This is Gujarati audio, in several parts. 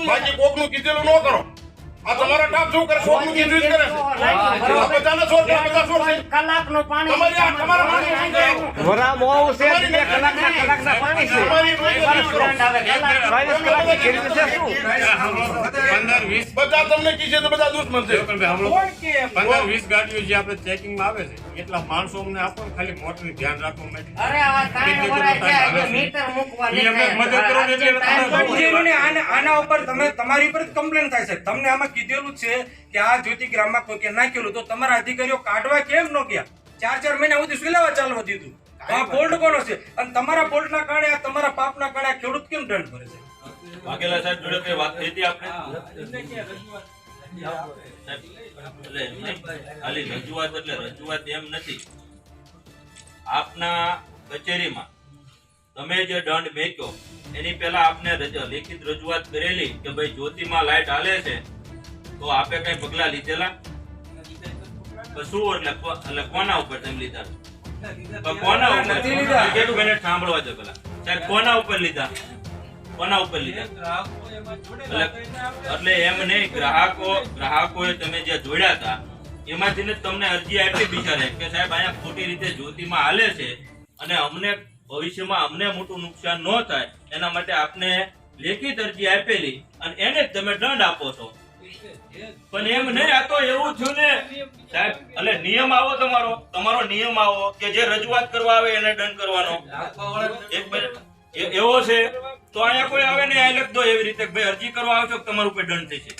બાકી કોકનું કીધેલું ન કરો. આ તમારા કામ શું કરે? કોકનું કીધું જ કરે છે. આ બધાને છોડ દે, બધા છોડ દે. કલાકનું પાણી તમારી આ તમારા માણસો શું કરે? વરા મોવું છે 2 કલાકના પાણી છે. તમારી રોજગારી કરો. 22 કલાકની ખેતી છે શું? 15-20 બધા તમને કીધે તો બધા દુશ્મન છે. 15-20 ગાડીઓ જે આપણે ચેકિંગમાં આવે છે એટલા માણસો અમને આપો ને ખાલી મોટરનું ધ્યાન રાખવા માટે. અરે આ કાંઈ વરાય છે, આજે મીટર મૂકવા ઈ અમને મદદ કરો ને એટલે સમજીને આના ઉપર તમારી ઉપર કમ્પ્લેન થાય છે. તમને આમાં કીધેલું જ છે કે આ જ્યોતિગ્રામમાં કોઈ કે નાખેલું તો તમારા અધિકારીઓ કાઢવા કેમ ન ગયા? 4 મહિના સુધી શું લેવા ચાલવા દીધું? આ ફોલ્ટ કોનો છે? અને તમારા ફોલ્ટના કારણે આ તમારા પાપના કારણે આ ખેડૂત કેમ દંડ ભરે છે? વાઘેલા સાહેબ જોડે કઈ વાત થઈ હતી આપણે? ખાલી રજૂઆત એટલે રજૂઆત એમ નથી. આપના કચેરીમાં તમે જે દંડ મેક્યો એની પહેલા આપને લેખિત રજૂઆત કરેલી કે ભાઈ જ્યોતિમાં લાઈટ હાલે છે તો આપે કઈ પગલા લીધેલા? શું એટલે કોના ઉપર તમે લીધા? કોના ઉપર? કેટલું મિનિટ સાંભળવા દો પેલા સાહેબ. કોના ઉપર લીધા? કોના ઉપર લીધા? એટલે એમ નહીં, ગ્રાહકોએ તમે જે જોડ્યા હતા એમાંથી તમને અરજી આપી બિચારે કે સાહેબ અહીંયા ખોટી રીતે જ્યોતિમાં હાલે છે અને અમને ભવિષ્યમાં અમને મોટું નુકસાન ન થાય એના માટે આપને લેખિત અરજી આપેલી અને એને જ તમે દંડ આપો છો. પણ એમ નહીં, આ તો એવું થયું ને સાહેબ. એટલે નિયમ આવો તમારો નિયમ આવો કે જે રજૂઆત કરવા આવે એને દંડ કરવાનો. એક મિનિટ એવો છે તો અહીંયા કોઈ આવે ને આ લખ દો એવી રીતે ભાઈ અરજી કરવા આવશો તમારું ઉપર દંડ થશે.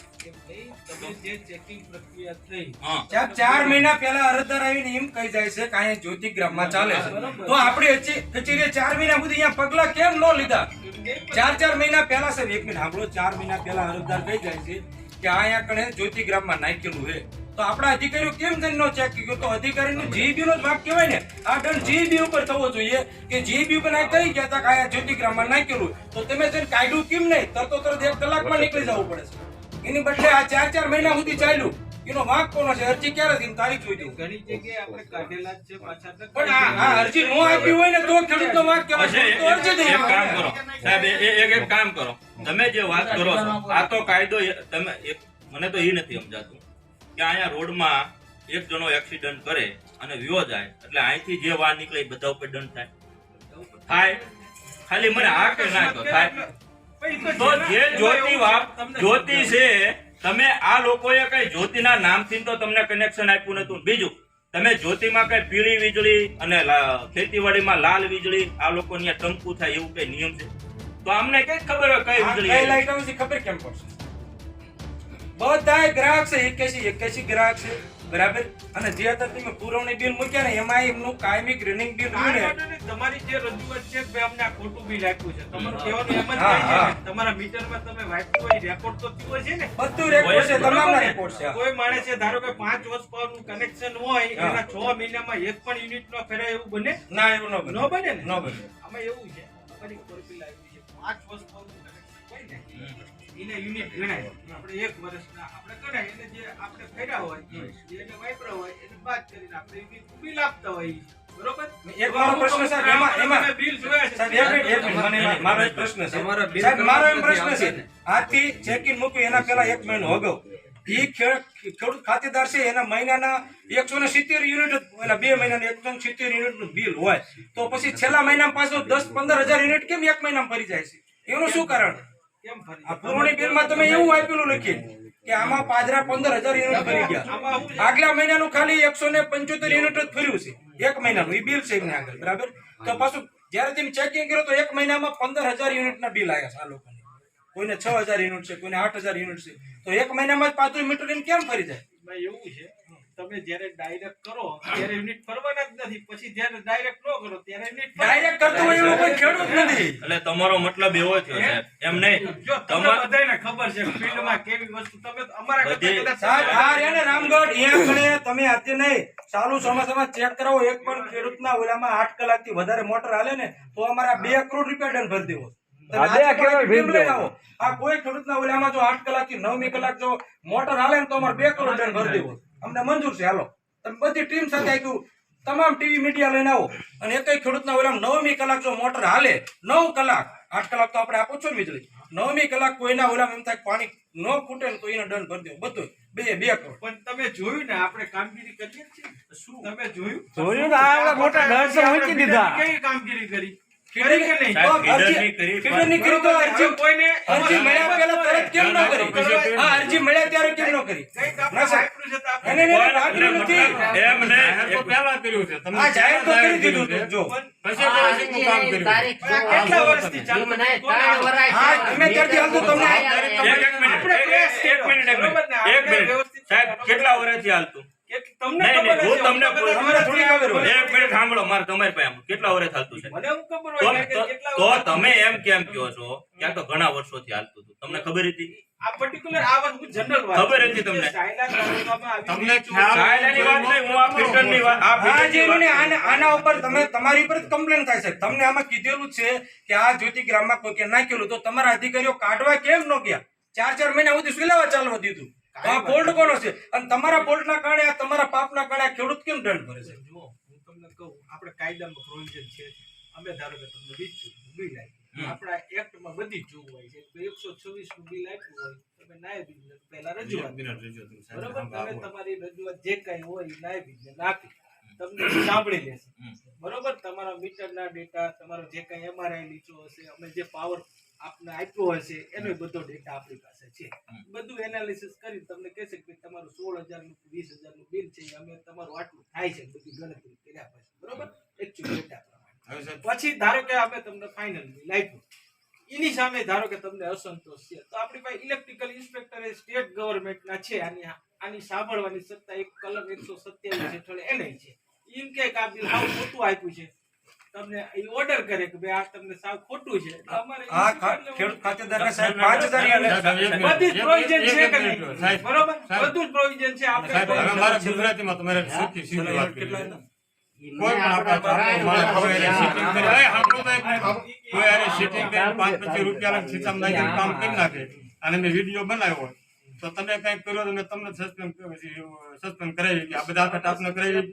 4 મહિના પહેલા અરજદાર આવીને એમ કહી જાય છે કે અહીંયા જ્યોતિગ્રામમાં ચાલે છે તો આપણી કચેરીએ 4 મહિના સુધી અહીંયા પગલા કેમ ન લીધા? 4 મહિના પહેલા સાહેબ, 1 મિનિટ સાંભળો. 4 મહિના પહેલા અરજદાર કહી જાય છે કે અહીંયા કણે જ્યોતિગ્રામમાં નાખેલું છે તો આપણા અધિકારીઓ કેમ જઈને નો ચેક કર્યો? તો અધિકારીનું જીબી નો જ ભાગ કહેવાય ને. આ દંડ જીબી ઉપર થવો જોઈએ કે જીબી ઉપર કહી ગયા હતા કે અહીંયા જ્યોતિગ્રામમાં નાખેલું તો તમે જઈને કાઢ્યું કેમ નહીં? તરત 1 કલાકમાં નીકળી જવું પડે છે. એની બદલે આ 4 મહિના સુધી ચાલ્યું. એનો વાંક કોનો છે? અરજી ક્યારે થઈ? તારીખ જોઈ દો. ઘણી જગ્યાએ આપણે કાઢેલા જ છે પાછા. પણ આ અરજી નો આપી હોય ને તો ખેડૂતનો વાંક કહેવાય. તો અરજી દે. એક કામ કરો સાહેબ, એક કામ કરો. તમે જે વાત કરો છો આ તો કાયદો તમે મને તો એ નથી સમજાતું કે અહીંયા રોડમાં એક જણો એક્સિડન્ટ કરે અને વિયો જાય એટલે અહીંથી જે વાર નીકળે એ બધા ઉપર દંડ થાય. ખાલી મને આ કે ના કહો થાય. તો જે જ્યોતિ છે તમે આ લોકોએ કઈ જ્યોતિના નામથી તો તમને કનેક્શન આપ્યું નતું. બીજું તમે જ્યોતિમાં કઈ પીળી વીજળી અને ખેતીવાડીમાં લાલ વીજળી આ લોકો ત્યાં ટંકુ થાય એવું કઈ નિયમ છે? તો અમને કઈ ખબર હોય કઈ વીજળી લાઈટ આવે છે? ખબર કેમ પડશે? બધા ગ્રાહક છે 81 ગ્રાહક છે બરાબર. અને જે અત્યારે તમે પુરવણી બિલ મૂક્યા ને એમાં એમનું કાયમી રનિંગ બિલ તમારી જે રજૂઆત છે કે અમને આ ખોટું બિલ આપ્યું છે તમારું કહેવાનું એમ જ થાય છે ને તમારા મીટરમાં તમે વાંચ્યું હોય રેકોર્ડ તો થયો છે ને? બધું રેકોર્ડ છે, તમામના રેકોર્ડ છે. કોઈ માણસે ધારો કે 5 વર્ષ પરનું કનેક્શન હોય એના 6 મહિનામાં એક પણ યુનિટ નો ફેરાય એવું બને? ના, એવું ન બને. ન બને ને? ન બને. આમાં એવું છે અમારી કોઈ બિલ આવી છે 5 વર્ષ પરનું કનેક્શન હોય ને એને યુનિટ ગણાય. આપણે 1 વર્ષના આપણે ગણાય એટલે જે આપણે ફેર્યા હોય એને વાપરા હોય એને બાદ કરીને આપણે બિલ આપતા હોય. બરોબર? એક મારો પ્રશ્ન છે એમાં બિલ જોયા છે સાહેબ, એક મિનિટ મને મારો એક પ્રશ્ન છે સાહેબ. મારો એમ પ્રશ્ન છે આજથી ચેકિંગ મૂક્યું એના પહેલા 1 મહિનો અગાઉ એ ખેડૂત ખાતેદાર છે એના મહિનાના 170 યુનિટ એટલે 2 મહિનાના 170 યુનિટનું બિલ હોય તો પછી છેલ્લા મહિનામાં પાછું 10-15 હજાર યુનિટ કેમ 1 મહિનામાં ભરી જાય છે? એનું શું કારણ? કેમ ફરી? આ પુરવણી બિલમાં તમે એવું આપેલું લખીને કે આમાં પાદરા 15,000 યુનિટ ભરી ગયા. આગલા મહિનાનું ખાલી 175 યુનિટ જ ફર્યું છે 1 મહિનાનું. એ બિલ છે એમને આગળ બરાબર. તો પાછું જયારે તમે ચેકિંગ કરો તો 1 મહિનામાં 15,000 યુનિટના બિલ આવ્યા છે આ લોકોને. કોઈને 6,000 યુનિટ છે, કોઈને 8,000 યુનિટ છે. તો 1 મહિનામાં જ 5 મીટર કેમ ફરી જાય? ભાઈ એવું છે તમે જ્યારે ડાયરેક્ટ કરો ત્યારે યુનિટ ફરવાના જ નથી. પછી જ્યારે ડાયરેક્ટ ન કરો ત્યારે યુનિટ ડાયરેક્ટ કરતો હોય એવો કોઈ ખેડૂત નથી. એટલે તમારો મતલબ એવો થયો સાહેબ એમ નહીં? જો તમને બધાને ખબર છે ફિલ્ડમાં કેવી વસ્તુ તમે અમારા કરતા કદાચ સાહેબ આ રહ્યા ને રામગઢ અહીંયા કણે તમે આજે નહીં ચાલુ ચોમાસામાં ચેક કરાવો એક પણ ખેડૂતના ઓલામાં 8 કલાકથી વધારે મોટર હાલે ને તો અમારા 2 કરોડ રૂપિયા દંડ ભરી દેવો. આ કોઈ ખેડૂતના ઓલામાં જો 8 કલાકથી 9મી કલાક જો મોટર હાલે ને તો અમારે 2 કરોડ દંડ ભરી દેવો. અમને મંજૂર છે. હાલો તમે બધી ટીમ સાથે આવ્યું તમામ ટીવી મીડિયા લઈને આવો અને એક ખેડૂતના ઓલામાં 9મી કલાક જો મોટર હાલે 9 કલાક 8 કલાક તો આપણે આપો છો ને વીજળી 9મી કલાક કોઈના ઓલામાં એમ થાય કે પાણી ન ખૂટે ને તો એનો દંડ ભરી દેવો બધું 2 કરોડ. પણ તમે જોયું ને આપણે કામગીરી કરીએ છીએ શું તમે જોયું જોયું ને આ મોટા ડર તો મૂકી દીધા. કેવી કામગીરી કરી કરી કે નહીં? તો સાહેબ, અરજી- કરી, ફીડરની કરી તો અરજી કોઈને અરજી મળ્યા પહેલા તરત કેમ ન કરી? હા, અરજી મળ્યા ત્યારે કેમ ન કરી? કંઈક આપણે ના સાહેબ. વાપર્યું છે તો આપણે નહીં, નહીં, નહીં, વાપર્યું નથી. એમ ને જાહેર તો પહેલા કર્યું છે તમે આ જાહેર તો કરી દીધું છે. હતું, જો. પછી પ્રોસેસિંગનું કામ કર્યું છે. તારીખ આ કેટલા વર્ષથી ચાલુ મને છે? કોને ત્રણ વરાય હા, તમે ત્યારથી હાલતું તમને એક મિનિટ સાહેબ કેટલા વર્ષથી હાલતું તમને નહીં, ખબર હું હશે, તમને ખબર હશે. તમને થોડી ખબર હોય. એક મિનિટ સાંભળો મારે તમારી પાસે આમ. કેટલા વર્ષ હાલતું છે મને એવું ખબર તો હોય કે કેટલા તો વર્ષ- તમે એમ કેમ કહો છો ક્યાં તો ઘણા વર્ષોથી હાલતું હતું તમને ખબર હતી આ પર્ટિક્યુલર આ વાત હું જનરલ વાત ખબર હતી તમને? સાયલા તાલુકામાં આવી તમને રીતે ખ્યાલ- સાયલાની વાત નહીં, હું આ ફિલ્ટરની વાત આ હા, ફિલ્ટરની જે વાત- મને આના ઉપર તમારી ઉપર જ કમ્પ્લેન થાય છે. તમને આમાં કીધેલું જ છે કે આ જ્યોતિગ્રામમાં કોઈ કે નાખેલું તો તમારા અધિકારીઓ કાઢવા કેમ ન ગયા? 4 મહિના સુધી સુલાવા ચાલવા દીધું. તો આ ફોલ્ટ કોનો છે? અને તમારા ફોલ્ટના કારણે આ તમારા પાપના કારણે આ ખેડૂત કેમ દંડ ભરે છે? જુઓ, હું તમને કહું આપણે કાયદામાં પ્રોવિઝન છે અમે ધારો કે તમને બિલ આપ્યું આપણા એક્ટમાં બધી જ જોગવાઈ છે 126 નું બિલ આપ્યું હોય તમે નાયબ ઇજનેર પહેલા રજૂઆત કરો. બરોબર તમે તમારી રજૂઆત જે કઈ હોય એ નાયબ ઇજનેર આપી તમને સાંભળી લેશે બરોબર તમારા મીટરના ડેટા તમારો જે કઈ એમઆરઆઈ લીચો હશે અમે જે પાવર આપને આપ્યો હશે એનો બધો ડેટા આપણી પાસે છે બધું એનાલિસિસ કરી તમને કહેશે કે તમારું 16,000 નું 20,000 નું બિલ છે એ અમે તમારું આટલું થાય છે બધી ગણતરી કર્યા પછી બરોબર એકચ્યુઅલ ડેટા પ્રમાણે પછી ધારો કે અમે તમને ફાઇનલ બિલ આપ્યું એની સામે ધારો કે તમને અસંતોષ છે તો આપણી પાસે ઇલેક્ટ્રિકલ ઇન્સ્પેક્ટર એ સ્ટેટ ગવર્નમેન્ટના છે આની સાંભળવાની સત્તા એક કલમ 127 હેઠળ એને છે એમ કે આ બિલ સાવ ખોટું આપ્યું છે તમને એ ઓર્ડર કરે કે ભાઈ આ તમને સાવ ખોટું છે એટલે અમારે આ ખેડૂત ખાતેદારને સાહેબ 5,000 બધી જ પ્રોવિઝન છે કે નહીં? સાહેબ, બરોબર સાહેબ. બધું જ પ્રોવિઝન છે સાહેબ, હવે આપણે મારે ગુજરાતીમાં તમારે સીધી વાત કરી છે. કોઈ પણ આપણે આપણા માણસ કોઈ હારે sitting કરે, "એ, સાંભળો તો એક મિનિટ." કોઈ હારે sitting કરીને 5-25 રૂપિયા લઈને ખિસ્સામાં નાખીને કામ કરી નાખે અને મેં વિડીયો બનાવ્યો હોય તો તમે કંઈક કર્યો તો મેં તમને સસ્પેન્ડ કરાવી કે આ બધા આખા ટાપને કરાવી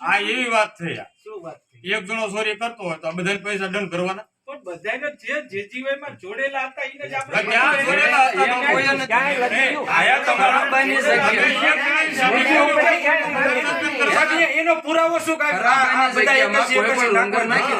આ એવી વાત થઈ આ. શું વાત થઈ? એક જણો ચોરી કરતો હોય તો આ બધાને પૈસા દંડ કરવાના પણ બધાને જે જેજીવાયમાં જોડેલા હતા એને જ આપણે ક્યાં જોડેલા હતા? એને કોઈ જ- નથી. ક્યાંય લખી ગયું. આયા તમારા તમે એક સાહેબ, એનો પુરાવો શું કાંઈ? આ બધા એકાશી નાખવા નાખી.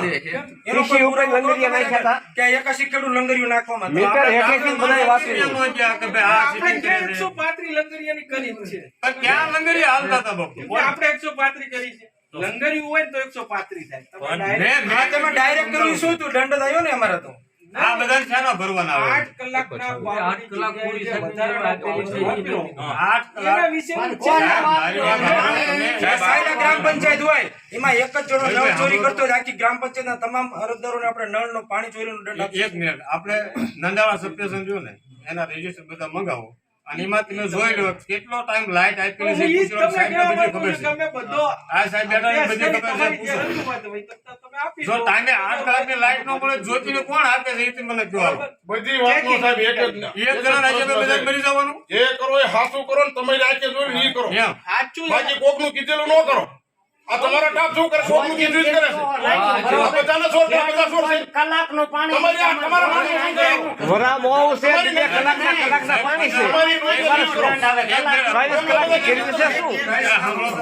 એનો કોઈ કૃષિ ઉપર પુરાવો લંગરિયા નાખ્યા હતા. કે આ એકાશી ખેડૂત લંગરિયું નાખવામાં હતા. મીટર હેઠળથી બધાએ વાપરી એમ હોય કે આ કે ભાઈ આ આપણે sitting જે કરે છે. 135 લંગરિયાની કરી જ છે પણ ક્યાં લંગરિયા હાલતા હતા બાપુ? એટલે આપણે 135 કરી છે લંગરિયું હોય ને તો 135 થાય તમે પણ direct હા, તમે ડાયરેક્ટ કર્યું શું હતું? દંડ થયો ને અમારે તો. આ બધાને શાના ભરવાના આવે? 8 કલાકના બાવળની જગ્યાએ જે વધારાના આપેલી છે વાપરો. 8 કલાક એના વિશેનું છે. મારી વાત સાંભળો તમે. સાયલા ગ્રામ પંચાયત હોય એમાં એક જ જણો નળ ચોરી કરતો હોય આખી ગ્રામ પંચાયતના તમામ અરજદારોને આપણે નળનો પાણી ચોરીનો દંડ આપીએ. એક મિનિટ આપણે નંદાળા સબસ્ટેશન જો ને એના રજીસ્ટર બધા મંગાવો અને એમાં તમે જોઈ લો કેટલો ટાઈમ લાઈટ આપેલી છે હું ઈ જ ગુજરાત તમને સાહેબને કહેવા બધી માંગુ છું ખબર કે છે અમે બધો આ સાહેબ બેઠા બધી ખબર છે તમારી જે પૂછો. રજૂઆત હોય તો તમે આપી જો દો. ટાઈમે 8 કલાકની લાઈટ ન મળે જ્યોતિને કોણ આપે છે એ તમે મને કહો હાલો. બધી વાતનો સાહેબ એક જ ના. એક જણા રાજ્ય બધા મરી જવાનું જે કરો એ હાથું કરો ને તમારી આંખે જોઈને ઈ કરો એમ સાચું બાકી કોકનું કીધેલું ન કરો આ તમારા ટાપ શું કરે કોકનું કીધું જ કરે છે આ બધાને છોડ દો, બધા છોડશે. કલાકનું પાણી તમારી આ તમારા માણસો સમજાવો. વરા મોવું છે તે 2 કલાકના પાણી છે. તમારી રોજ કરો. દંડ આવે કલાક 24 કલાકની ખેડી છે શું?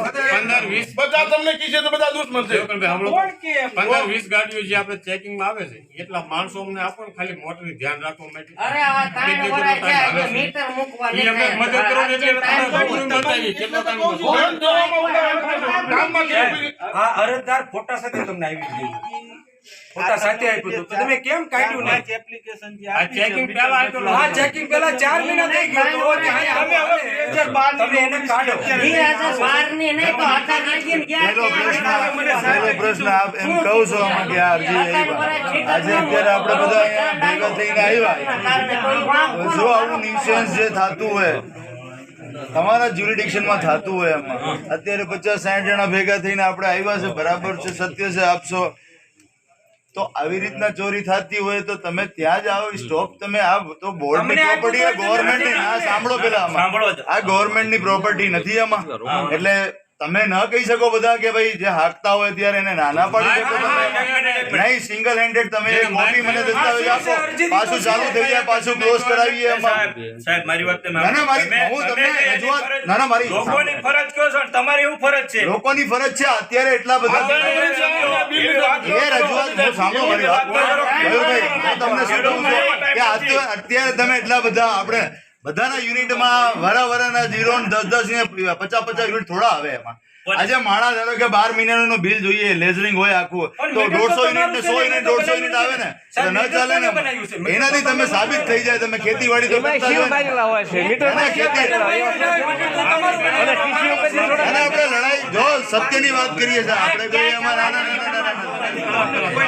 15-20 બધા તમને કીધે તો બધા દુશ્મન છે પણ ભાઈ સાંભળો. કોણ કે એમ? 15-20 ગાડીઓ જે આપણે ચેકિંગમાં આવે છે એટલા માણસો અમને આપો ને ખાલી મોટરની ધ્યાન રાખવા માટે અરે આ ત્રણ વરાય છે આજે મીટર મૂકવા ઈ અમને મદદ કરો ને એટલે ટાઈમ તમને બતાવીએ કેટલો ટાઈમ ધ્યાન દેવામાં ઉડાડવા ગામમાં કેવું આ અરજદાર ફોટા સાથે તમને આવી દીધું. ફોટા સાથે આપ્યું હતું. તો તમે કેમ કાઢ્યું ને? એપ્લિકેશન જે આ આપી છે, ચેકિંગ પહેલા આપ્યું આ ચેકિંગ પહેલા 4 મહિના થઈ ગયું તો તમે હવે 2012 તમે એને કાઢો. 2012 ની નહીં તો 18 લગીને ગયા પહેલો પ્રશ્ન આપ એમ કહો છો આમાં કે આ અરજી આવી. આજે અત્યારે આપણે બધા અહીંયા ભેગા થઈને આવ્યા તો જો આવું નિશન્સ જે થતું હોય તમારા જ્યુરિડિક્શનમાં થતું હોય એમાં અત્યારે 50-60 જણા ભેગા થઈને આપણે આવ્યા છે બરાબર છે સત્ય છે આપશો તો આવી રીતના ચોરી થતી હોય તો તમે ત્યાં જ આવો સ્ટોપ તમે આ તો બોર્ડની તમને આપ્યું પ્રોપર્ટી તો ગવર્મેન્ટની આ સાંભળો પેલા આમાં સાંભળો જ. આ ગવર્મેન્ટની પ્રોપર્ટી નથી આમાં એટલે તમે ન કહી શકો બધા કે ભાઈ જે હાંકતા હોય ત્યારે એને નાના પાડી શકો તમે નહીં સિંગલ હેન્ડેડ તમે એક કોપી મને દસ્તાવેજ આપો પાછું ચાલુ થઈ જાય પાછું ક્લોઝ કરાવીએ એમાં સાહેબ મારી વાત તમે ના ના મારી હું તમને રજૂઆત ના ના મારી લોકોની ફરજ કયો છો ને તમારી એવું ફરજ છે લોકોની ફરજ છે અત્યારે એટલા બધા એ રજૂઆત હું સાંભળો મારી વાત મયુરભાઈ, હું તમને શું કહું છું કે અત્યારે તમે એટલા બધા આપણે બધાના યુનિટમાં વરાના 0 10 ને 50 યુનિટ થોડા આવે એમાં આજે માણસ ધારો કે 12 મહિનાનું બિલ જોઈએ લેઝરિંગ હોય આખું તો 150 યુનિટ ને 100 યુનિટ 150 યુનિટ આવે ને તો ન ચાલે ને એનાથી તમે સાબિત થઈ જાય તમે ખેતીવાડી તો એમાં કરતા જ શિવ હોય ને. મારેલા હોય છે મીટર ના, ખેતી અને ટીસી ઉપર થી થોડા અને આપણે લડાઈ જો સત્યની વાત કરીએ છીએ આપણે કોઈ એમાં ના.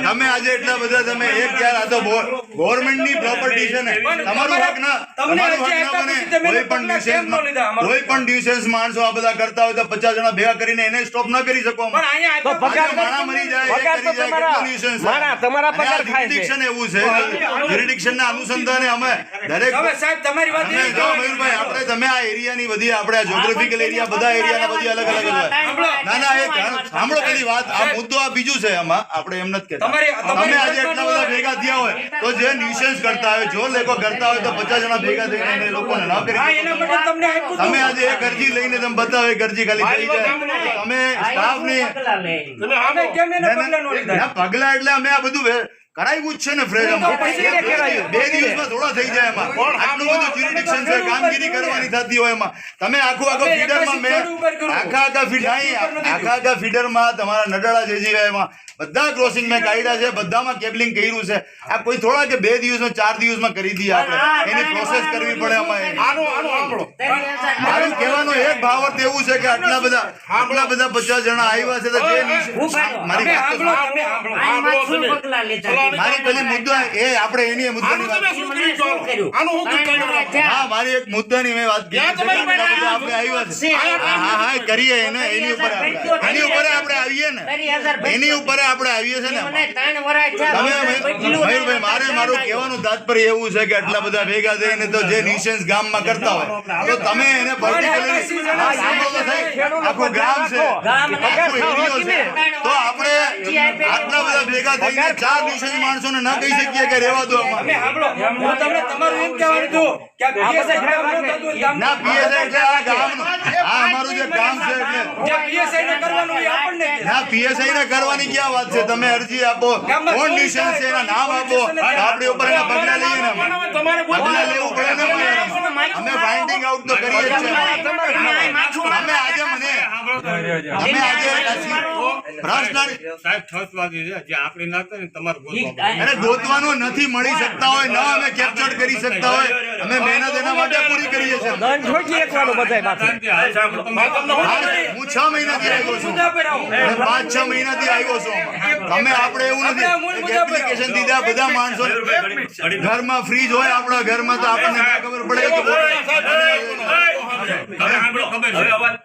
તમે આજે એટલા બધા તમે એક યાર આ તો ગવર્મેન્ટની પ્રોપર્ટી છે ને તમારું હક ના તમારું હક ના બને કોઈ પણ ન્યુસેન્સ માણસો આ બધા કરતા હોય તો 50 જણા ભેગા કરીને એને સ્ટોપ ન કરી શકો પણ અહીંયા તો પગાર માણા મરી જાય પગાર તો કરી જાય, તમારા કેટલું nuisance છે. માણા તમારા પગાર અને આ ખાય છે jurisdiction એવું છે jurisdiction ના અનુસંધાને અમે દરેક હવે સાહેબ તમારી વાત અને જો મયુરભાઈ આપણે તમે આ એરિયાની બધી આપણે આ જ્યોગ્રાફિકલ એરિયા બધા એરિયાના બધી અલગ અલગ હોય ના ના એ સાંભળો પેલી વાત આ મુદ્દો આ બીજું છે આમાં આપણે એમ નથી કહેતા તમે આજે એટલા બધા ભેગા થયા હોય તો જે ન્યુસન્સ કરતા હોય જો લોકો કરતા હોય તો 50 જણા ભેગા થઈને એને લોકોને ન કરી હા, એના માટે તમને આપ્યું હતું. તમે આજે એક અરજી લઈને તમે બતાવો એક અરજી ખાલી થઈ જાય તમે સ્ટાફની પગલા લે. અમે કેમ એને પગલાં ન લીધા? ના પગલા એટલે અમે આ બધું કરાવ્યું જ છે ને ફ્રેજ પછી એને કરાવ્યું. 2 દિવસમાં થોડા થઈ જાય એમાં આટલું બધું જ્યુરિડિક્શન છે કામગીરી કરવાની થતી હોય એમાં તમે આખો ફીડરમાં મેં આખા ફીડરમાં તમારા નડાળા જેજીવાયમાં બધા ક્રોસિંગ મેં કાઢ્યા છે બધામાં કેબલિંગ કર્યું છે આ કોઈ થોડા કે 2 દિવસમાં 4 દિવસમાં કરી દઈએ આપણે એની પ્રોસેસ કરવી પડે અમારે મારું કહેવાનો એક ભાવાર્થ એવું છે કે આટલા બધા 50 જણા આવ્યા છે તો જે મારી વાત તો સાંભળો. આમાં શું પગલા લીધા? મારી પેલી મુદ્દો એ આપણે એની મુદ્દાની વાત મને શું કર્યું? આનું હું કીધું? ત્રણ વાર થયા. હા મારી એક મુદ્દાની મેં વાત કરી છે. આટલા બધા આપણે આવ્યા છે હા કરીએ એને એની ઉપર આપણે આવીએ ને 30,000 એની ઉપર આપણે આવીએ છે ને મને 3 વાર થયા. તમે મયુરભાઈ મારું કહેવાનું તાત્પર્ય એવું છે કે આટલા બધા ભેગા થઈને તો જે ન્યુસન્સ ગામમાં કરતા હોય તો તમે એને પર્ટિક્યુલરલી આખું ગામ છે આખું એરિયો છે તો આપણે આટલા બધા ભેગા થઈને 4 ન્યુસન્સ માણસોને ન કહી શકીએ કે રહેવા દો અમે અમારે સાંભળો, હું તમને તમારું એમ કહેવાનું હતું કે આ PSI ખરાબ ન થતું હોય ગામનું. ના પીએસઆઈ એટલે આ ગામનું આ અમારું જે કામ છે એટલે જે PSI ને કરવાનું હોય એ આપણને કહે. ના પીએસઆઈ ને કરવાની ક્યાં વાત છે તમે અરજી આપો કોણ ન્યુસન્સ છે એના નામ આપો આપણી ઉપર એના પગલા લઈએ ને અમે. તમારે પગલા લેવું પડે ને ભાઈ. અમે ફાઇન્ડિંગ આઉટ તો કરીએ જ છીએ અમે આજે મને અમે આજે પ્રશ્ન સાહેબ ઠસવાદી છે જે આપણે ના કરે ને તમારું ગોતવા અરે ગોતવાનું નથી મળી શકતા હોય ન અમે કેપ્ચર કરી શકતા હોય અમે મહેનત એના માટે પૂરી કરીએ છીએ દંડ ઠોકી એકવાનો બધાય બાકી હું 6 મહિનાથી આવ્યો છું મુદ્દા પર આવો. હું 5-6 મહિનાથી આવ્યો છું તમે આપણે એવું નથી એપ્લિકેશન દીધા બધા માણસો ઘરમાં ફ્રીજ હોય આપણા ઘરમાં તો આપણને ના ખબર પડે કે હવે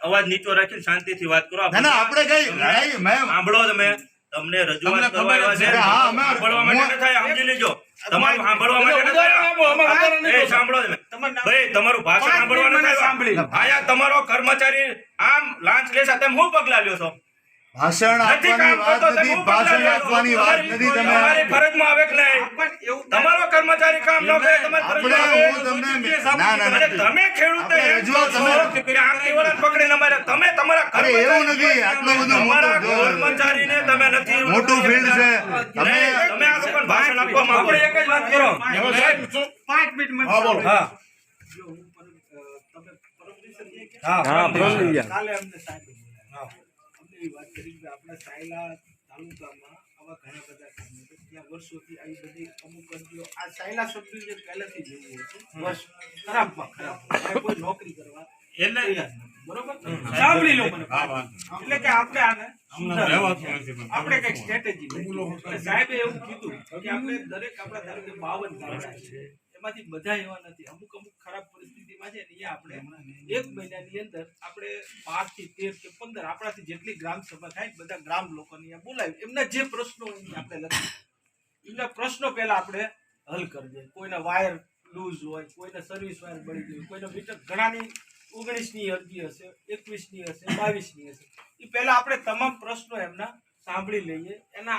અવાજ નીચો રાખીને શાંતિથી વાત કરો ના ના આપણે કઈ લડાઈ મેં સાંભળો તમે તમને રજૂઆત તમને કરવા ખબર આવ્યા છે છે. હા, અમે- સાંભળવા માટે ન થાય સમજી લેજો તમારું સાંભળવા માટે ન થાય. એ સાંભળો તમે ભાઈ તમારું ભાષણ સાંભળવા ન થાય આયા તમારો કર્મચારી આમ લાંચ લે છે તમે શું પગલા લ્યો છો ભાષણ નથી આપવાની કામ વાત કરતો નથી ભાષણ આપવાની વાત નથી તમારી તમે ફરજમાં આવે કે નહીં તમારો કર્મચારી કામ ન કરે તમારી આપણે ફરજમાં આવે. હું તમને ના ના અને નથી. તમે ખેડૂતો આપણે એમ રજૂઆત કહો છો કે આંગળીવાળાને પકડીને અમારે તમે તમારા અરે એવું નથી કર્મચારી આટલું બધું તમારા મોટું કર્મચારીને તમે નથી મોટું ફિલ્ડ છે તમે નહીં, તમે આ લોકોને ભાષણ આપવા માંગો આપણે એક જ વાત કરો. 5 મિનિટ મને હા, બોલો. હા જો હું તમે પરમ દિવસે જે કે હા પ્રવીણભાઈ. કાલે અમને સાહેબ અમને એ વાત કરી કે આપણા સાયલા તાલુકામાં આવા ઘણા બધા કામો છે ત્યાં વર્ષોથી આવી બધી અમુક અરજીઓ આ સાયલા શબ્દ જે પહેલાથી જ એવું હતું વર્ષ ખરાબમાં ખરાબ આ કોઈ નોકરી કરવા એટલે તૈયાર નથી. બરોબર સાંભળી લો મને હા, વાંધો એટલે કે આપણે આને અમને રહેવાતું નથી પણ. આપણે કઈક સ્ટ્રેટેજી સાહેબે એવું કીધું કે આપણે દરેક આપણા ધારો કે 52 ગામડા છે એમાંથી બધા એવા નથી અમુક ખરાબ પરિસ્થિતિમાં છે ને અહીંયા આપણે 1 મહિનાની અંદર આપણે 5 થી 13 કે 15 આપણાથી જેટલી ગ્રામ સભા થાય બધા ગ્રામ લોકોને અહીંયા બોલાવી એમના જે પ્રશ્નો હોય એ આપણે લખી એમના પ્રશ્નો પહેલા આપણે હલ કરી દઈએ કોઈના વાયર લૂઝ હોય કોઈના સર્વિસ વાયર બળી ગઈ કોઈના મીટર ઘણાની 19ની અરજી હશે, 21ની હશે, 22ની હશે. એ પહેલા આપણે તમામ પ્રશ્નો એમના સાંભળી લઈએ. એનું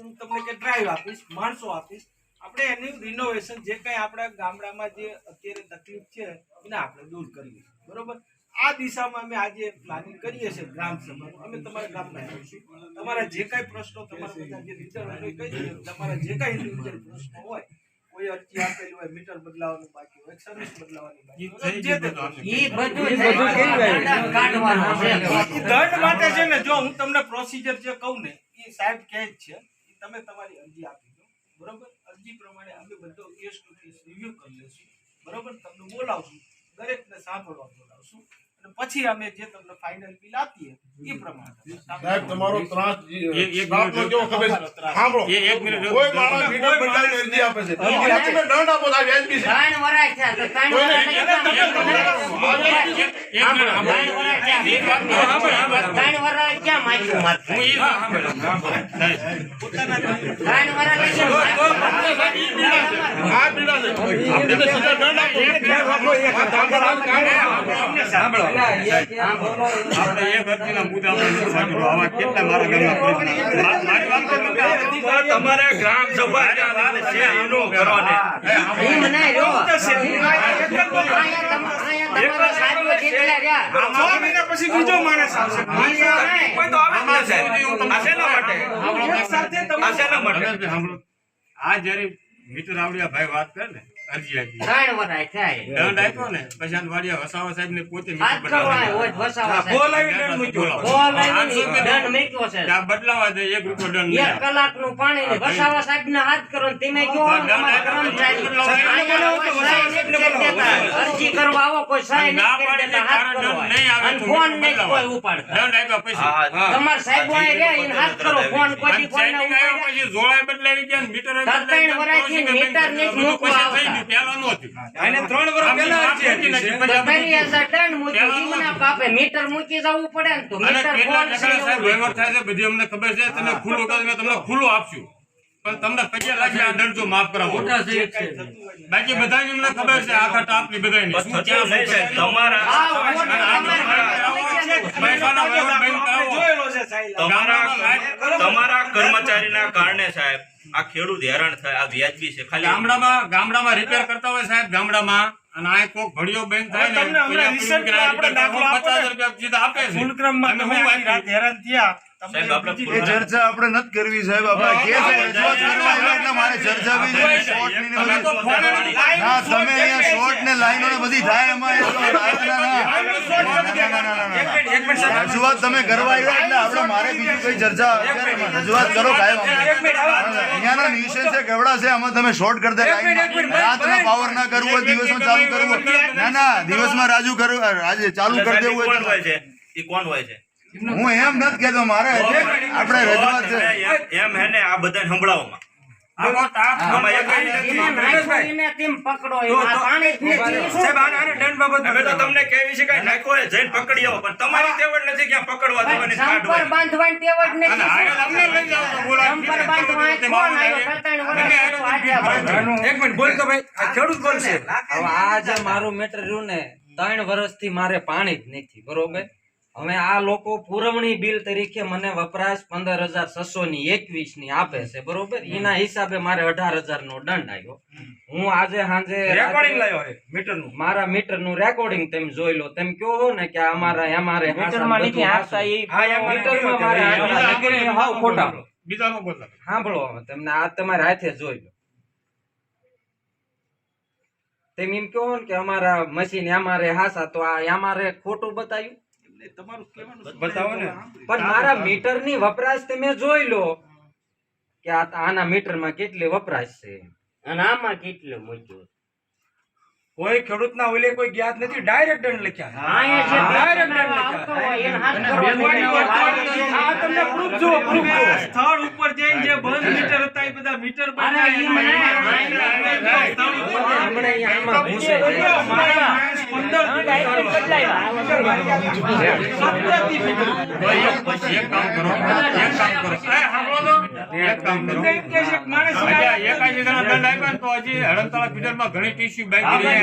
હું તમને કે ડ્રાઈવ આપીશ, માણસો આપીશ. આપણે એનું રિનોવેશન જે કંઈ આપણા ગામડામાં જે અત્યારે તકલીફ છે એને આપણે દૂર કરીએ. બરોબર? આ દિશામાં અમે આજે પ્લાનિંગ કરીએ છીએ ગ્રામ સભાનું. અમે તમારા ગામમાં આવીશું. તમારા જે કાંઈ પ્રશ્નો તમારા બધા જે લીડર હોય કહી દીધું. તમારા જે કાંઈ ઇન્ડિવિજ્યુઅલ પ્રશ્નો હોય, કોઈ અરજી આપેલી હોય, મીટર બદલાવાનું બાકી હોય, સર્વિસ બદલાવાની બાકી હોય, જે તે ઈ બધું દંડ કાઢવાનો છે. ઈ દંડ માટે છે ને, જો હું તમને પ્રોસિજર જે કહું ને એ સાહેબ કહે જ છે. ઈ તમે તમારી અરજી આપી દો. બરોબર? અરજી પ્રમાણે અમે બધો કેસ ટુ કેસ રિવ્યુ કરી લઈશું. બરોબર? તમને બોલાવશું, દરેકને સાંભળવા બોલાવશું, અને પછી અમે જે તમને ફાઇનલ બિલ આપીએ એ પ્રમાણે સાહેબ તમારો ત્રાસ એક બાપનો કેવો ખબર છે? સાંભળો, એક મિનિટ કોઈ માણસ મીટર બદલાવીને અરજી આપે છે તમે દંડ આપો સાહેબ, વ્યાજબી છે. 3 વર્ષ થયા તો 3 વર્ષ ક્યાં માગ્યું મારે? 3 આ પીડા છે. એને સીધા દંડ આપો. આપણે એક અરજીના મુદ્દામાં નથી સાંભળો. આવા કેટલા મારા ગામના મારી વાત તો તમારે ગ્રામ સભા ઈ મને રહ્યો. આયા તમારા સાહેબો જેટલા રહ્યા. 6 મહિના પછી બીજો માણસ આવશે. કોઈ તો આવે જ નહીં સાહેબ. આ શેના માટે? એક સાથે તમે સાંભળો. આ જ્યારે મીટર આવડિયા ભાઈ વાત કરે ને અરજી આપી 3 વર્ષ થાય. દંડ આપ્યો ને પછી આને વાડિયા વસાવા સાહેબ ને પોતે હાથ કરવાય હોય તો વસાવા સાહેબ. બોલાવી દંડ મૂક્યો. બોલાવીને દંડ મૂક્યો છે. આ બદલાવા દે 1 રૂપિયો દંડ 1 કલાકનું પાણી ને વસાવા સાહેબને હાથ કરો ને તમે કહો અમારા કર્મચારી અરજી કરવા આવો, કોઈ સહાય નહીં કરી દેતા, હાથ કરો અને ફોન નહીં કોઈ ઉપાડતા. દંડ આપ્યા પછી તમારા સાહેબ વાય રહ્યા એને હાથ કરો, ફોન કોઈ ફોન ના ઉપાડ્યા. પછી જોડાય બદલાવી ગયા ને મીટર ત્રણ વર્ષથી મીટર નહીં મૂકવા આવતા. પેલા નહોતું. આને 3 વર્ષ પહેલા અરજી આપી છે. 30,000 દંડ મૂક્યો. ઈ મને કાપે. મીટર મૂકી જવું પડે ને તો અને મીટર કેટલા ફોન ટકા સાહેબ વ્યવહાર થાય છે બધી અમને ખબર છે. તમે ખુલ્લો કરો મેં તમને ખુલ્લો આપશું, પણ તમને પૈસા લાગે આ દંડ તો માફ કરાવો. બાકી બધાને અમને ખબર છે આખા ટાપની બધાને શું ક્યાં શું છે. તમારા પૈસાના વ્યવહાર બંધ કરાવો. જોયેલો છે સાહેબ. તમારા કર્મચારીના કારણે સાહેબ આ ખેડૂત હેરાન થાય. આ વ્યાજબી છે ખાલી ગામડામાં રિપેર કરતા હોય સાહેબ ગામડામાં, અને આ કોક ઘડીઓ બંધ થાય ને તમને હમણાં recentમાં આપણે દાખલો આપો ને. 50,000 રૂપિયા સીધા આપે છે. ફૂલક્રમમાં અમે તમે શું આખી રાત હેરાન થયા. સાહેબ આપણે એ ચર્ચા આપણે નથી કરવી સાહેબ. આપણે કેસ રજૂઆત કરવા આવ્યા એટલે મારે ચર્ચા બી જોઈએ. શોર્ટ ની ને તમે તો બધી. ફોન ના તમે અહીંયા શોર્ટ ને લાઈનો ને બધી થાય એમાં એ તો ના, ના, ના. રજૂઆત તમે કરવા આવ્યા એટલે આપણે મારે બીજું કઈ ચર્ચા રજૂઆત કરો કાયમ. અહીંયાના નિશેષ છે કેવડા છે, આમાં તમે શોર્ટ કરી દે. રાતના પાવર ના કરવું હોય, દિવસમાં ચાલુ કરવું હોય. ના દિવસમાં ચાલુ કરી દેવું કોણ હોય. હોય છે? એ કોણ હોય છે? હું એમ નથી કેતો, મારે આપણે રજૂઆત છે. એમ હે ને આ બધાને સંભળાવવામાં આવો તાપ આમાં એક એને નાખ્યું તેમ પકડો. એમાં પાણી જ નથી. સાહેબ આને દંડ બાબત અમે તો તમને કહેવી છે કે નાખ્યો હોય જઈને પકડી આવો, પણ તમારી તેવડ નથી ક્યાં પકડવા દેવાની સંપર કાઢવાની. બાંધવાની ટેવ જ નથી. અને હારે તમને લઈ જાઓ તો બોલાવી. સંપર બાંધવા કોણ આવ્યો? 3 વર્ષ હાથે બાંધ્યો. એક મિનિટ બોલ તો ભાઈ આ ખેડૂત બોલશે. હવે આ જે મારું મીટર રહ્યું ને 3 વર્ષથી મારે પાણી જ નથી, બરોબર. હવે આ લોકો પુરવણી બિલ તરીકે મને વપરાશ 15,600 ની 21 ની આપે છે, બરોબર. એના હિસાબે મારે 18,000 નો દંડ આવ્યો. હું આજે સાંજે રેકોર્ડિંગ લાવ્યો છે મીટરનું. મારા મીટર નું રેકોર્ડિંગ તમે જોઈ લો. તમે કહો હો ને કે અમારે મીટરમાં નથી આપતા એ મીટરમાં મારે હાવ ખોટા. બીજાનો બોલા. સાંભળો હવે તમને આ તમારે હાથે જોઈ લો. તેમ એમ કહો ને કે અમારા મશીન અમારે હાસા, તો આ અમારે ખોટું બતાવ્યું. બતાવો ને. પણ મારા મીટર ની વપરાશ તમે જોઈ લો કે આના મીટર માં કેટલી વપરાશ છે. અને આમાં કેટલું મૂક્યું? કોઈ ખેડૂતના ઓલે કોઈ જ્ઞાત નથી, ડાયરેક્ટ દંડ લખ્યા. અહીંયા જે ડાયરેક્ટ દંડ આવતો લખ્યા. હોય એને હાથ કરવાનો. આ તમને proof જુઓ, proof જુઓ. સ્થળ ઉપર જઈને જે બંધ મીટર હતા એ બધા મીટર અરે ઈ મને હમણાં આમાં ઘૂસે છે. મારા 15 એક કામ કરો. માણસ એકાજી જણા દંડ આપ્યા ને તો હજી હડમતાળા ફીડરમાં ઘણી ટીસ્યુ બાકી રહી.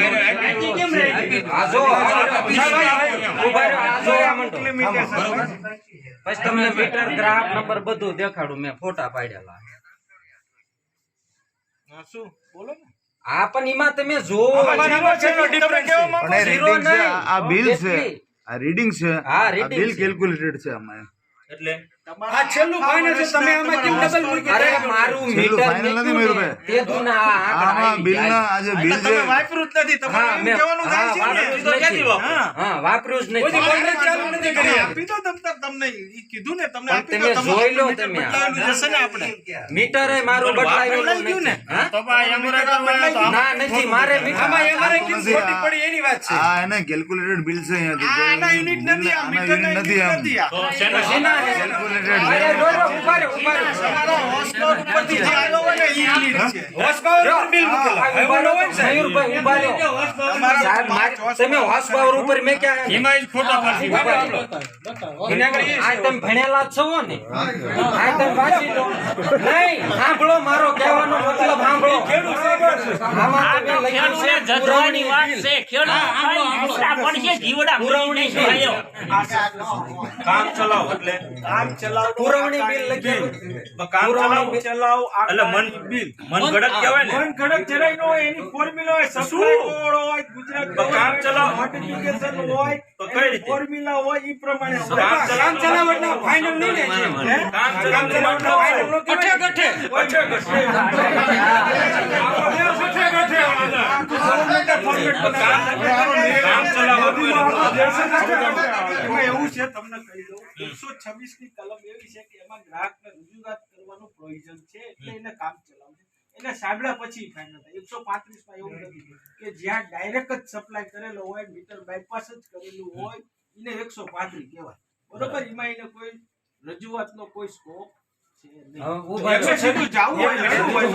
આ જો ઉભા રહ્યો, આ જોયા મંડો. બરોબર? પછી તમને મીટર ગ્રાફ નંબર બધું દેખાડું, મેં ફોટા પાડેલા. શું બોલો ને આ પણ એમાં તમે જોવો પણ એ zero reading છે, નહીં. આ બિલ છે, કેટલી? આ રીડિંગ છે, હા, આ reading બિલ છે. કેલ્ક્યુલેટેડ છે આમાં. એટલે આ છેલ્લું ફાઇનલ છે, તમે આમાં કેમ ડબલ મૂકી અરે દીધું? મારું છેલ્લું મીટર final નથી નીકળ્યું ને, મેરુભાઈ. તે દુના આ આંકડા આમાં આવી બિલના જાય. આ જે બિલ છે વાપરું જ નથી તમારે હા, એમ મેં- કહેવાનું થાય હા, છે ને વાપર્યું જ તો ક્યાંથી નથી. વાપરો? હા, વાપર્યું જ કોઈ દી નથી. કોન્ટ્રાક્ટ ચાલુ નથી કરી આપી દો દફતર તમને ઈ કીધું ને તમને પણ આપી તમે દો તમારું જોઈ લો મીટર તમે આ. બદલાવેલું જશે ને આપણે મીટર એ મારું બદલાવેલું બદલાઈ ગયું ને? નથી. હા? તો ભાઈ અમારે તો હોય તો ના નથી, મારે મીટર આમાં એમઆરએ કેમ નથી, ખોટી પડી એની વાત છે. આ એને કેલ્ક્યુલેટેડ બિલ છે અહીંયાથી. આના યુનિટ નથી આ આના મીટરના unit નથી યુનિટ આમ. નથી આ તો શેનો શેના હે? Calculated અરે છે. જો, ઉભા રહ્યો, ઉભા રહ્યો. તમારો હોર્સ પાવર ઉપરથી જે આવ્યો હોય ને ઈ યુનિટ છે હોર્સ પાવર ઉપર બિલ મૂકેલા. આ ઉભા રહ્યો, મયુરભાઈ, ઉભા રહ્યો. સાહેબ, તમે હોર્સ પાવર ઉપર મેં ક્યાં હે? એમાં જ ખોટા પાછી એને આગળ આ તમે ભણેલા જ છો ને? આ તમે વાંચી લો. નહીં, સાંભળો મારો કહેવાનો મતલબ સાંભળો. આમાં તમે લખ્યું છે જજવાની વાત પુરવણી છે. ખેડૂત ખાલી મૂછડા પડશે, જીવડા પુરવણી પડી બિલ. જાય. કામ ચલાવ એટલે કામ ચલાવ પુરવણી બિલ લખ્યું. કામ ચલાવ પુરવણી ચલાવ એટલે મન ગડત કહેવાય ને. મન ઘડક જરાય નો હોય, એની ફોર્મ્યુલા હોય, સપ્લાય કોડ હોય, ગુજરાત તો કામ ચલાવ. નોટિફિકેશન હોય, તો કઈ રીતે? ફોર્મ્યુલા હોય ઈ પ્રમાણે કામ કામ ચલાવ એટલે ફાઇનલ નહીં ને મને, મને. હે? કામ કામ ચલાવ ચલાવ એટલે ફાઇનલ નો કહેવાય. કામ ચલાવ એમાં એવું છે, તમને કહી દઉં 126 ની કલમ એવી છે કે એમાં ગ્રાહકને રજૂઆત કરવાનું પ્રોવિઝન છે, એટલે એને કામ ચલાવ છે. એને સાંભળ્યા પછી ફાઇનલ થાય. 135 માં એવું નથી કે જ્યાં ડાયરેક્ટ જ સપ્લાય કરેલો હોય, મીટર બાયપાસ જ કરેલું હોય, એને 135 કહેવાય. બરોબર? એમાં એને કોઈ રજૂઆતનો કોઈ સ્કોપ છે નહીં. હવે ઉભા એટલે રહ્યો. સીધું જાવું હોય ને એવું હોય.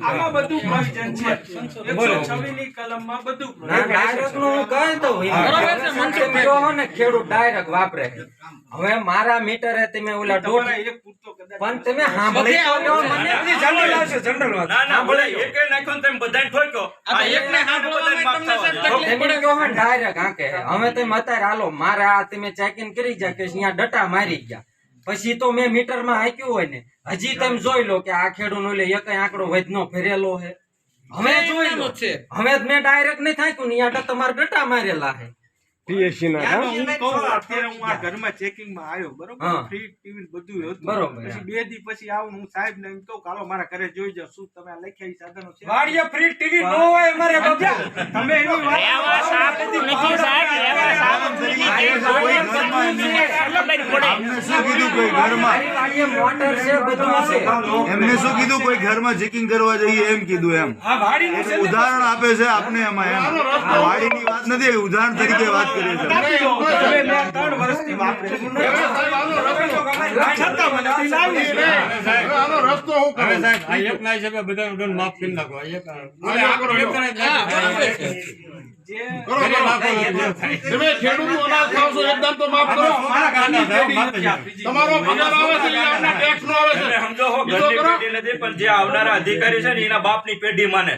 આમાં બધું provision છે. 126 ની કલમમાં બધું ના, provision છે. ડાયરેક્ટ નું હું કહી દઉં. તમે કહો ને ખેડૂત ડાયરેક્ટ વાપરે. હવે મારા મીટરે તમે ઓલા દોઢ તમારા એક પૂરતો કદાચ પણ તમે સાંભળી તો લો મને. જનરલ આવશે, જનરલ વાત. ના ના ભલે એકે નાખ્યો ને તમે બધાને ઠોક્યો. આ એકને હાથ બધાને માગતા હોય. તમે કહો ને ડાયરેક્ટ આંકે. હવે તમે અત્યારે હાલો મારા આ તમે ચેકિંગ કરી જા કે અહીંયા ડટા મારી ગયા. પછી તો મેં મીટરમાં આંક્યું હોય ને, હજી તમે જોઈ લો કે આ ખેડૂત નો એક આંકડો વધનો ફેરેલો છે. હવે જોઈ લો. હવે જ મેં ડાયરેક્ટ નહીં થાક્યું ને અહીંયા તમારે ડટા મારેલા છે. યાર, હું કહું, અત્યારે હું આ ઘરમાં ચેકિંગમાં આવ્યો, બરોબર? હા. ફ્રી ટીવી બધું હતું. બરોબર, પછી 2 દી પછી આવું ને હું સાહેબ ને એમ કહું, હાલો મારા ઘરે જોઈ જાઓ, શું તમે આ લખ્યા ઈ સાધનો છે? વાડિયા ફ્રી ટીવી નો હોય અમારે બાપા. તમે એની વાત એવા સાબુ નથી સાહેબ, એવા સાબુ નથી. કોઈ ઘરમાં એમને શું કીધું કોઈ ઘરમાં મારી વાડીએ મોટર છે, બધું છે. એમને શું કીધું કોઈ ઘરમાં ચેકિંગ કરવા જઈએ એમ કીધું એમ. આ વાડીનું છે ને, ઉદાહરણ આપે છે આપને એમાં એમ. આ વાડીની વાત નથી, ઉદાહરણ તરીકે વાત કરીએ છીએ. તમે મેં 3 વર્ષથી વાપરેલું નથી. છતાં મને બિલ આવ્યું છે. આનો રસ્તો હું હવે કરું? સાહેબ આ એક ના હિસાબે બધાનું દંડ માફ કરી નાખો. આ એક જે કરો, કરો. તમે ખેડૂતનું અનાજ ખાવ છો, એકદમ તો માફ કરો. મારા ગાંડા સાહેબ, માફ કરી નાખો. તમારો પગાર આવે છે, એ આપના ટેક્સ નો આવે તમે છે. સમજો હો, બીજો ઘરની કરો. પેઢી નથી, પણ જે આવનારા અધિકારી છે ને એના બાપની પેઢી માને.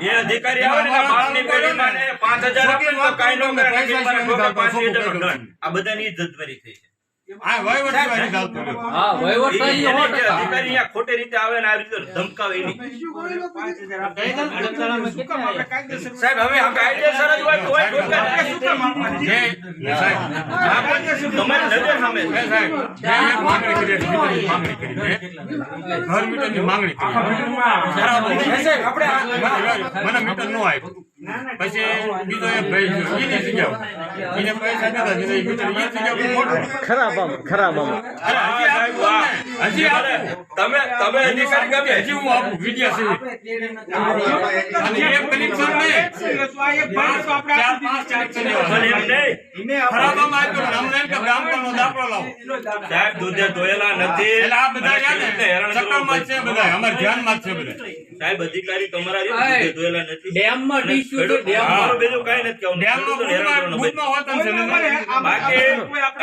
એ અધિકારી આવે ને એના બાપની પેઢી માને. 5000 આપે ને તો કાંઈ ન કરે, નકર મારે ઠોકે 5000 નો દંડ. આ બધાની ઇજ્જતભરી થઈ છે. આ વહીવટ સિવાયની ચાલતું નથી. એની જે અધિકારી અહીંયા ખોટી રીતે આવે ને આ રીતે ધમકાવે એની. 5000 આપે. શું કામ આપણે કાયદેસર સાહેબ હવે આ કાયદેસર જ હોય તો હોય, ઠોકા આપણે શું કામ આપવાની છે? સાહેબ, તમારી નજર સામે છે. સાહેબ, મેં એક માંગણી કરી હતી, મીટરની માંગણી કરી છે. ઘર મીટરની માંગણી કરી. ખરાબ હોય. મને મીટર નો આપ્યું. પછી બીજો એક ભાઈ છે, એની જગ્યા એને પૈસા નતા દીધા, એ મીટર એ જગ્યા પર મોટું. ખરાબ આમ, ખરાબ આમ. હા, સાહેબ, વાહ. હજી તમે અધિકારી ગમે. હજી હું આપું વિદ્યા છે. અને એક કનેક્શન નહીં, તો આ એક ભાઈ તો આપણે ચાર આપી પાંચ દીધી. કનેક્શન લેવા. પણ એમ નહીં. એને આપણે ખરાબામાં આપ્યું ને અમને એમ કે ગામડાનો દાખલો લાવો. સાહેબ દૂધે ધોયેલા નથી. એટલે આ બધા અને ખેડૂતને હેરાન કરવું સત્તામાં જ છે બધા, અમારા ધ્યાનમાં જ છે બધા. સાહેબ અધિકારી તમારા રીતે દૂધે ધોયેલા નથી. ડેમમાં અને ખેડૂત- મારું બીજું કાંઈ નથી કહેવું. ડેમમાં ખેડૂતોને હેરાન કરવાનું બંધ. બુધમાં હોતું છે ને. બાકી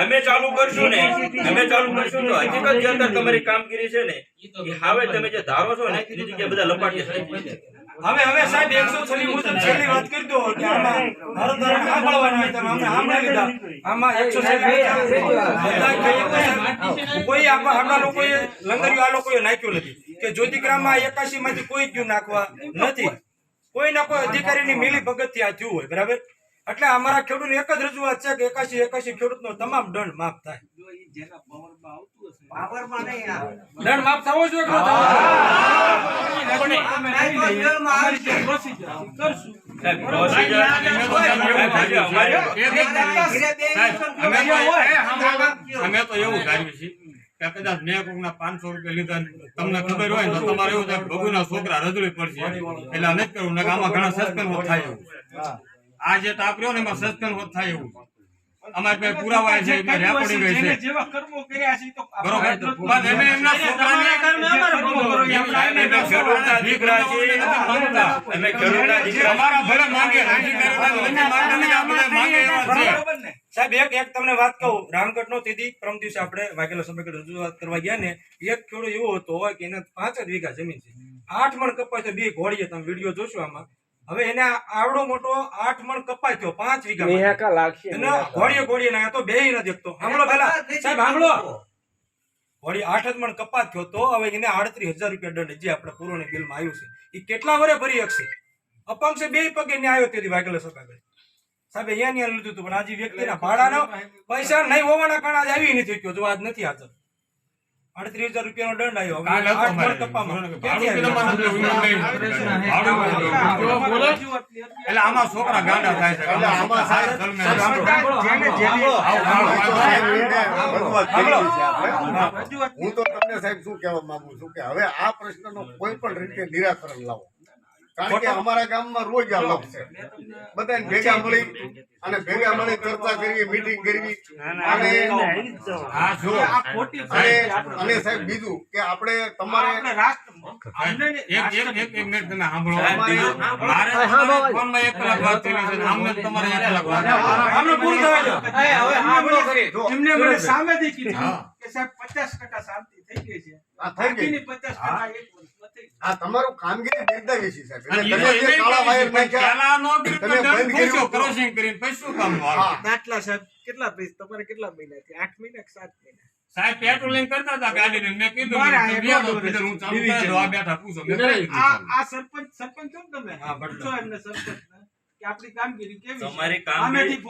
અમે ચાલુ કરશું ને, અમે ચાલુ કરશું તો હકીકત જે અંદર તમારી કામગીરી છે ને, એ હવે તમે જે ધારો છો ને એની જગ્યાએ બધા લપાટી થઈ જશે. હવે સાહેબ 106 મુજબ છેલ્લી વાત કરી દો કે આમાં હળદર સાંભળવાના હોય તો અમે સાંભળી લીધા. આમાં 106 કોઈ આપણા લોકોએ લંગરિયું આ લોકોએ નાખ્યું નથી કે જ્યોતિગ્રામમાં 81 માંથી કોઈ ક્યુ નાખવા નથી. કોઈ ના કોઈ અધિકારીની મિલી ભગતથી આ થયું હોય, બરાબર. એટલે અમારા ખેડૂતની એક જ રજૂઆત છે કે 81 ખેડૂતનો તમામ દંડ માફ થાય. દંડ માફ થવો જોઈએ કે ન થવો અમે તો એવું ધાર્યું છે કે કદાચ મેં કોકના 500 રૂપિયા લીધા તમને ખબર હોય તો તમારે એવું થાય ભગુના છોકરા રજૂરી પડશે એટલે નથી કરવું. ને આમાં ઘણા સસ્પેન્ડ થાય એવું. આ જે તાપર્યો ને એમાં સસ્પેન્ડ થાય એવું. અમારે પાસે પુરાવા છે, રેકોર્ડિંગ છે, જેવા કર્મો કર્યા છે તો બરોબર. પણ અમે એમના છોકરાને દીકરા છે, અમે ખેડૂતના દીકરા અમારા ભલે માંગે સાહેબ એક તમને વાત કહું. રામગઢ નો તેથી પરમ દિવસે આપણે વાઘેલા સભા રજૂઆત કરવા ગયા ને, એક ખેડૂત એવો હતો કે એને 5 જ વીઘા જમીન છે, 8 મણ કપાય તો 2 ઘોડીએ. તમે વિડીયો જોશો આમાં. હવે એને આવડો મોટો 8 મણ કપાય થયો 5 વીઘા ઘોડીએ ના તો બે ન દેખતો. સાંભળો પેલા સાહેબ, સાંભળો. ઘોડી 8 જ મણ કપાત થયો તો હવે એને 38,000 રૂપિયા દંડ જે આપણે પૂરોની બિલમાં આવ્યું છે એ કેટલા વરે ભરી શકશે? અપંગ છે, 2 પગે ને આવ્યો તેથી વાઘેલા સભા સાહેબ અહીંયા લીધું હતું. પણ આજે વ્યક્તિના ભાડાનો પૈસા નહીં હોવાના કારણે આજે આવી નથી ગયો. જો આજ નથી હાજર 38,000 રૂપિયાનો દંડ આવ્યો. એટલે આમાં છોકરા ગાંડા થાય છે. હું તો તમને સાહેબ શું કહેવા માંગુ છું કે હવે આ પ્રશ્નનો કોઈ પણ રીતે નિરાકરણ લાવો. કારણ કે અમારા ગામમાં રોજ આ લપ છે. બધાને ભેગા મળી ચર્ચા કરવી, મીટિંગ કરવી. અને સાહેબ બીજું કે આપણે તમારે એક મિનિટ તમે સાંભળો. મારે ફોનમાં 1 કલાક વાત કરી છે, આમને તમારે 1 કલાક વાત. એમને મને સામેથી કીધું કે સાહેબ 50% શાંતિ થઈ ગઈ છે. બાકીની 50% 1 વર્ષમાં થઈ ગઈ. આ તમારું કામગીરી નિર્દયી છે સાહેબ. અને એટલે તમે જે કાળા વાયર નાખ્યા, પહેલા નો તમે બંધ કર્યું. ક્રોસિંગ કરીને પછી શું કામ આવે? દાખલા સાહેબ કેટલા પૈસા તમારે કેટલા મહિના થી 8 મહિના કે 7 મહિના સાહેબ પેટ્રોલિંગ કરતા હતા ગાડીને. મેં કીધું હું ચાલુ કરી દઉં. આ બેઠા પૂછો. આ સરપંચ છો તમે પૂછો એમને સરપંચ કે આપણી કામગીરી કેવી છે? તમારી કામગીરી આમેથી